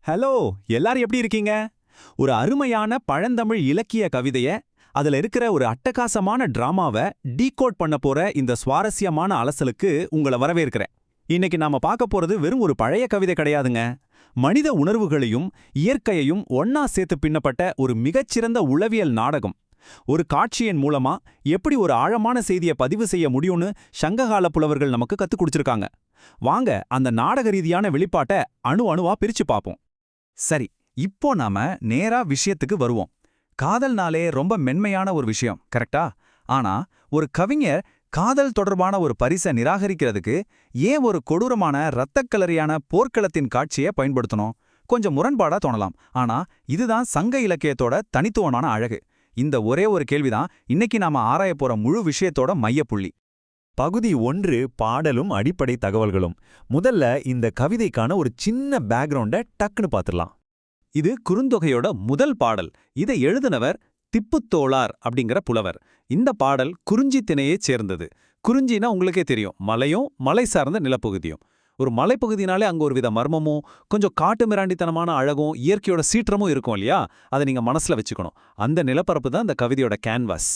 Hello, எல்லாரும் எப்படி இருக்கீங்க? ஒரு அருமையான பழந்தமிழ் இலக்கிய கவிதைய, அதுல இருக்கிற ஒரு அட்டகாசமான டிராமாவை டீகோட் பண்ண போற இந்த சுவாரஸ்யமான அலசலுக்கு உங்களை வரவேற்கிறேன். இன்னைக்கு நாம பார்க்க போறது வெறும் ஒரு பழைய கவிதை கிடையாதுங்க. மனித உணர்வுகளையும் இயற்கையையும் ஒன்னா சேர்த்து பின்னப்பட்ட ஒரு மிகச்சிறந்த உளவியல் நாடகம். ஒரு காட்சியின் மூலமா எப்படி ஒரு ஆழமான செய்தியை பதிவு செய்ய முடியும்னு சங்ககால புலவர்கள் நமக்கு கத்துக் கொடுத்திருக்காங்க. வாங்க அந்த நாடக ரீதியான வெளிப்பாட்டை அணுவா பிரிச்சு பார்ப்போம். சரி, இப்போ நாம நேரா விஷயத்துக்கு வருவோம். காதல்னாலே ரொம்ப மென்மையான ஒரு விஷயம், கரெக்டா? ஆனா ஒரு கவிஞர் காதல் தொடர்பான ஒரு பரிசை நிராகரிக்கிறதுக்கு ஏன் ஒரு கொடூரமான இரத்தக்கலரியான போர்க்களத்தின் காட்சியை பயன்படுத்தணும்? கொஞ்சம் முரண்பாடா தோணலாம். ஆனா இதுதான் சங்க இலக்கியத்தோட தனித்துவமான அழகு. இந்த ஒரே ஒரு கேள்விதான் இன்னைக்கு நாம ஆராய போற முழு விஷயத்தோட மையப்புள்ளி. பகுதி 1 பாடலும் அடிப்படை தகவல்களும். முதல்ல இந்த கவிதைக்கான ஒரு சின்ன பேக்ரவுண்ட டக்குன்னு பார்த்துடலாம். இது குறுந்தொகையோட முதல் பாடல். இதை எழுதினவர் திப்புத்தோளார் அப்படிங்கிற புலவர். இந்த பாடல் குறிஞ்சி திணையைச் சேர்ந்தது. குறிஞ்சினா உங்களுக்கே தெரியும், மலையும் மலை சார்ந்த நிலப்பகுதியும். ஒரு மலைப்பகுதினாலே அங்க ஒரு வித மர்மமும் கொஞ்சம் காட்டு மிராண்டித்தனமான அழகும் இயற்கையோட சீற்றமும் இருக்கும் இல்லையா? அதை நீங்க மனசுல வச்சுக்கணும். அந்த நிலப்பரப்பு தான் இந்த கவிதையோட கேன்வாஸ்.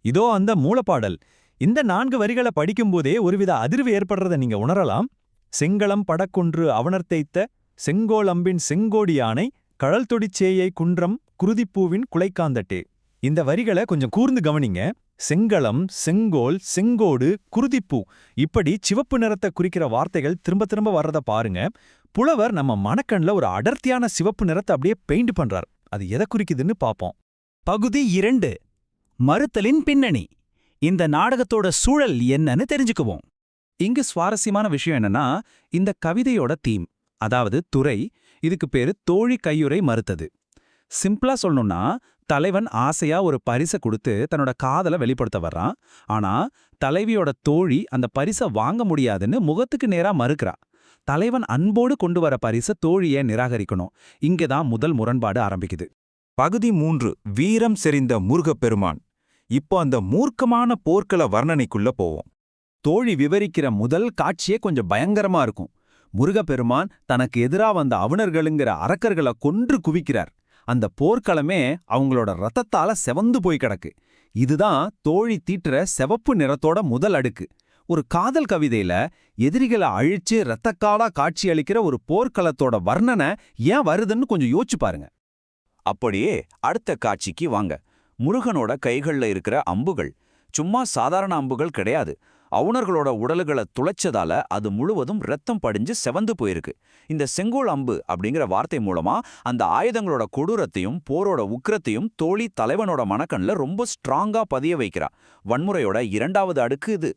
இதோ அந்த மூலப்பாடல். இந்த 4 வரிகளை படிக்கும்போதே ஒருவித அதிர்வு ஏற்படுறத நீங்க உணரலாம். செங்களம் படக்குன்று அவனர்த்தைத்த செங்கோலம்பின் செங்கோடி யானை கடல் தொடிச்சேயை குன்றம் குருதிப்பூவின் குலைக்காந்தட்டே. இந்த வரிகளை கொஞ்சம் கூர்ந்து கவனிங்க. செங்களம், செங்கோல், செங்கோடு, குருதிப்பூ, இப்படி சிவப்பு நிறத்தை குறிக்கிற வார்த்தைகள் திரும்ப திரும்ப வர்றத பாருங்க. புலவர் நம்ம மனக்கண்ல ஒரு அடர்த்தியான சிவப்பு நிறத்தை அப்படியே பெயிண்ட் பண்றார். அது எதை குறிக்குதுன்னு பாப்போம். பகுதி 2 மறுத்தலின் பின்னணி. இந்த நாடகத்தோட சூழல் என்னன்னு தெரிஞ்சுக்குவோம். இங்கு சுவாரஸ்யமான விஷயம் என்னன்னா, இந்த கவிதையோட தீம், அதாவது துறை, இதுக்கு பேரு தோழி கையுறை மறுத்தது. சிம்பிளா சொல்லணும்னா, தலைவன் ஆசையா ஒரு பரிசை கொடுத்து தன்னோட காதலை வெளிப்படுத்த வர்றான். ஆனா தலைவியோட தோழி அந்த பரிசை வாங்க முடியாதுன்னு முகத்துக்கு நேரா மறுக்கிறா. தலைவன் அன்போடு கொண்டு வர பரிசை தோழியை நிராகரிக்கணும். இங்கதான் முதல் முரண்பாடு ஆரம்பிக்குது. பகுதி 3 வீரம் செறிந்த முருகப்பெருமான். இப்போ அந்த மூர்க்கமான போர்க்கள வர்ணனைக்குள்ள போவோம். தோழி விவரிக்கிற முதல் காட்சியே கொஞ்சம் பயங்கரமா இருக்கும். முருகப்பெருமான் தனக்கு எதிரா வந்த அவுணர்களுங்கிற அரக்கர்களை கொன்று குவிக்கிறார். அந்த போர்க்களமே அவங்களோட ரத்தத்தால செவந்து போய் கிடக்கு. இதுதான் தோழி தீட்டுற செவப்பு நிறத்தோட முதல் அடுக்கு. ஒரு காதல் கவிதையில எதிரிகளை அழிச்சு இரத்தக்காலா காட்சி அளிக்கிற ஒரு போர்க்களத்தோட வர்ணனை ஏன் வருதுன்னு கொஞ்சம் யோசிச்சு பாருங்க. அப்படியே அடுத்த காட்சிக்கு வாங்க. முருகனோட கைகள்ல இருக்கிற அம்புகள் சும்மா சாதாரண அம்புகள் கிடையாது. அவுணர்களோட உடல்களை துளைச்சதால அது முழுவதும் ரத்தம் படிஞ்சு செவந்து போயிருக்கு. இந்த செங்கோல் அம்பு அப்படிங்கிற வார்த்தை மூலமா அந்த ஆயுதங்களோட கொடூரத்தையும் போரோட உக்கிரத்தையும் தோழி தலைவனோட மனக்கண்ல ரொம்ப ஸ்ட்ராங்கா பதிய வைக்கிறா. வன்முறையோட 2வது அடுக்கு இது.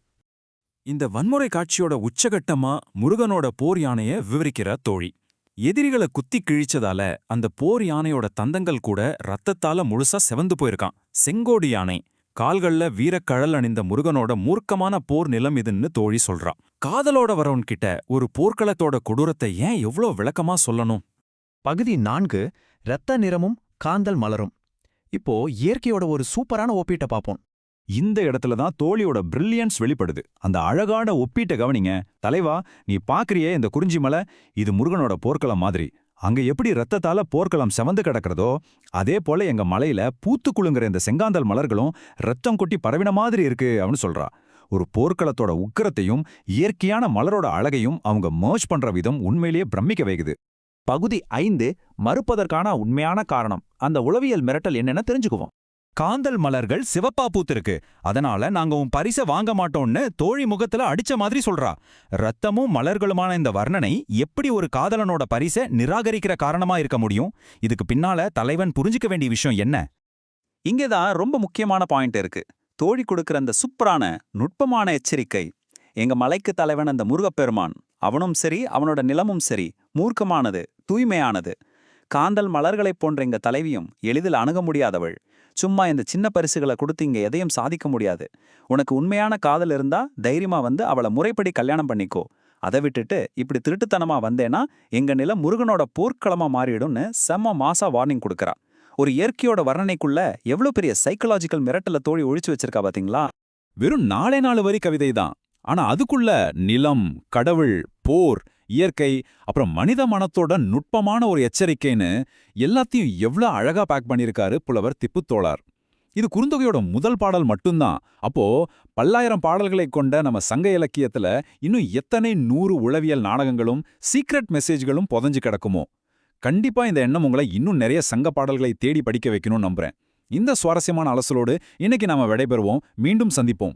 இந்த வன்முறை காட்சியோட உச்சகட்டமா முருகனோட போர் யானைய விவரிக்கிற தோழி. எதிரிகளை குத்தி கிழிச்சதால அந்த போர் யானையோட தந்தங்கள் கூட ரத்தத்தால முழுசா செவந்து போயிருக்கான். செங்கோடி யானை கால்கள்ல வீரக்கழல் அணிந்த முருகனோட மூர்க்கமான போர் நிலம் இதுன்னு தோழி சொல்றா. காதலோட வரவன்கிட்ட ஒரு போர்க்களத்தோட கொடூரத்தை ஏன் எவ்வளோ விளக்கமா சொல்லணும்? பகுதி 4 இரத்த நிறமும் காந்தல் மலரும். இப்போ இயற்கையோட ஒரு சூப்பரான ஒப்பீட்டை பார்ப்போம். இந்த இடத்துல தான் தோழியோட பிரில்லியன்ஸ் வெளிப்படுது. அந்த அழகான ஒப்பீட்டை கவனிங்க. தலைவா, நீ பாக்குறியே இந்த குறிஞ்சி மலை, இது முருகனோட போர்க்களம் மாதிரி. அங்க எப்படி ரத்தத்தால போர்க்களம் செவந்து கிடக்கிறதோ அதே போல எங்க மலையில பூத்து குலுங்குற இந்த செங்காந்தல் மலர்களும் ரத்தம் கொட்டி பரவின மாதிரி இருக்கு அப்படின்னு சொல்றா. ஒரு போர்க்களத்தோட உக்கிரத்தையும் இயற்கையான மலரோட அழகையும் அவங்க மர்ஜ் பண்ற விதம் உண்மையிலேயே பிரமிக்க வைக்குது. பகுதி 5 மறுப்பதற்கான உண்மையான காரணம். அந்த உளவியல் மிரட்டல் என்னன்னு தெரிஞ்சுக்குவோம். காந்தல் மலர்கள் சிவப்பா பூத்திருக்கு, அதனால நாங்க உன் பரிசை வாங்க மாட்டோம்னு தோழி முகத்துல அடிச்ச மாதிரி சொல்றா. ரத்தமும் மலர்களுமான இந்த வர்ணனை எப்படி ஒரு காதலனோட பரிசை நிராகரிக்கிற காரணமா இருக்க முடியும்? இதுக்கு பின்னால தலைவன் புரிஞ்சுக்க வேண்டிய விஷயம் என்ன? இங்கேதான் ரொம்ப முக்கியமான பாயிண்ட் இருக்கு. தோழி கொடுக்கிற அந்த சூப்பரான நுட்பமான எச்சரிக்கை. எங்க மலைக்கு தலைவன் அந்த முருகப்பெருமான். அவனும் சரி, அவனோட நிலமும் சரி, மூர்க்கமானது, தூய்மையானது. காந்தல் மலர்களைப் போன்ற எங்க தலைவியும் எளிதில் அணுக முடியாதவள். சும்மா இந்த சின்ன பரிசுகளை கொடுத்து இங்க எதையும் சாதிக்க முடியாது. உனக்கு உண்மையான காதல் இருந்தா தைரியமா வந்து அவளை முறைப்படி கல்யாணம் பண்ணிக்கோ. அதை விட்டுட்டு இப்படி திருட்டுத்தனமா வந்தேன்னா எங்க நிலம் முருகனோட போர்க்களமா மாறிடும்னு செம்ம மாசா வார்னிங் கொடுக்கறா. ஒரு இயற்கையோட வர்ணனைக்குள்ள எவ்வளவு பெரிய சைக்கலாஜிக்கல் மிரட்டல தோழி ஒழிச்சு வச்சிருக்கா பாத்தீங்களா? வெறும் 4 வரி கவிதை தான். ஆனா அதுக்குள்ள நிலம், கடவுள், போர் இயற்கை, அப்புறம் மனித மனத்தோட நுட்பமான ஒரு எச்சரிக்கைன்னு எல்லாத்தையும் எவ்ளோ அழகா பேக் பண்ணியிருக்காரு புலவர் திப்புத்தோளார். இது குறுந்தொகையோட முதல் பாடல் மட்டும்தான். அப்போ பல்லாயிரம் பாடல்களைக் கொண்ட நம்ம சங்க இலக்கியத்துல இன்னும் எத்தனை 100 உளவியல் நாடகங்களும் சீக்ரெட் மெசேஜ்களும் புதைஞ்சு கிடக்குமோ. கண்டிப்பா இந்த எண்ணம் உங்களை இன்னும் நிறைய சங்க பாடல்களை தேடி படிக்க வைக்கணும்னு நம்புறேன். இந்த சுவாரஸ்யமான அலசலோடு இன்னைக்கு நாம விடைபெறுவோம். மீண்டும் சந்திப்போம்.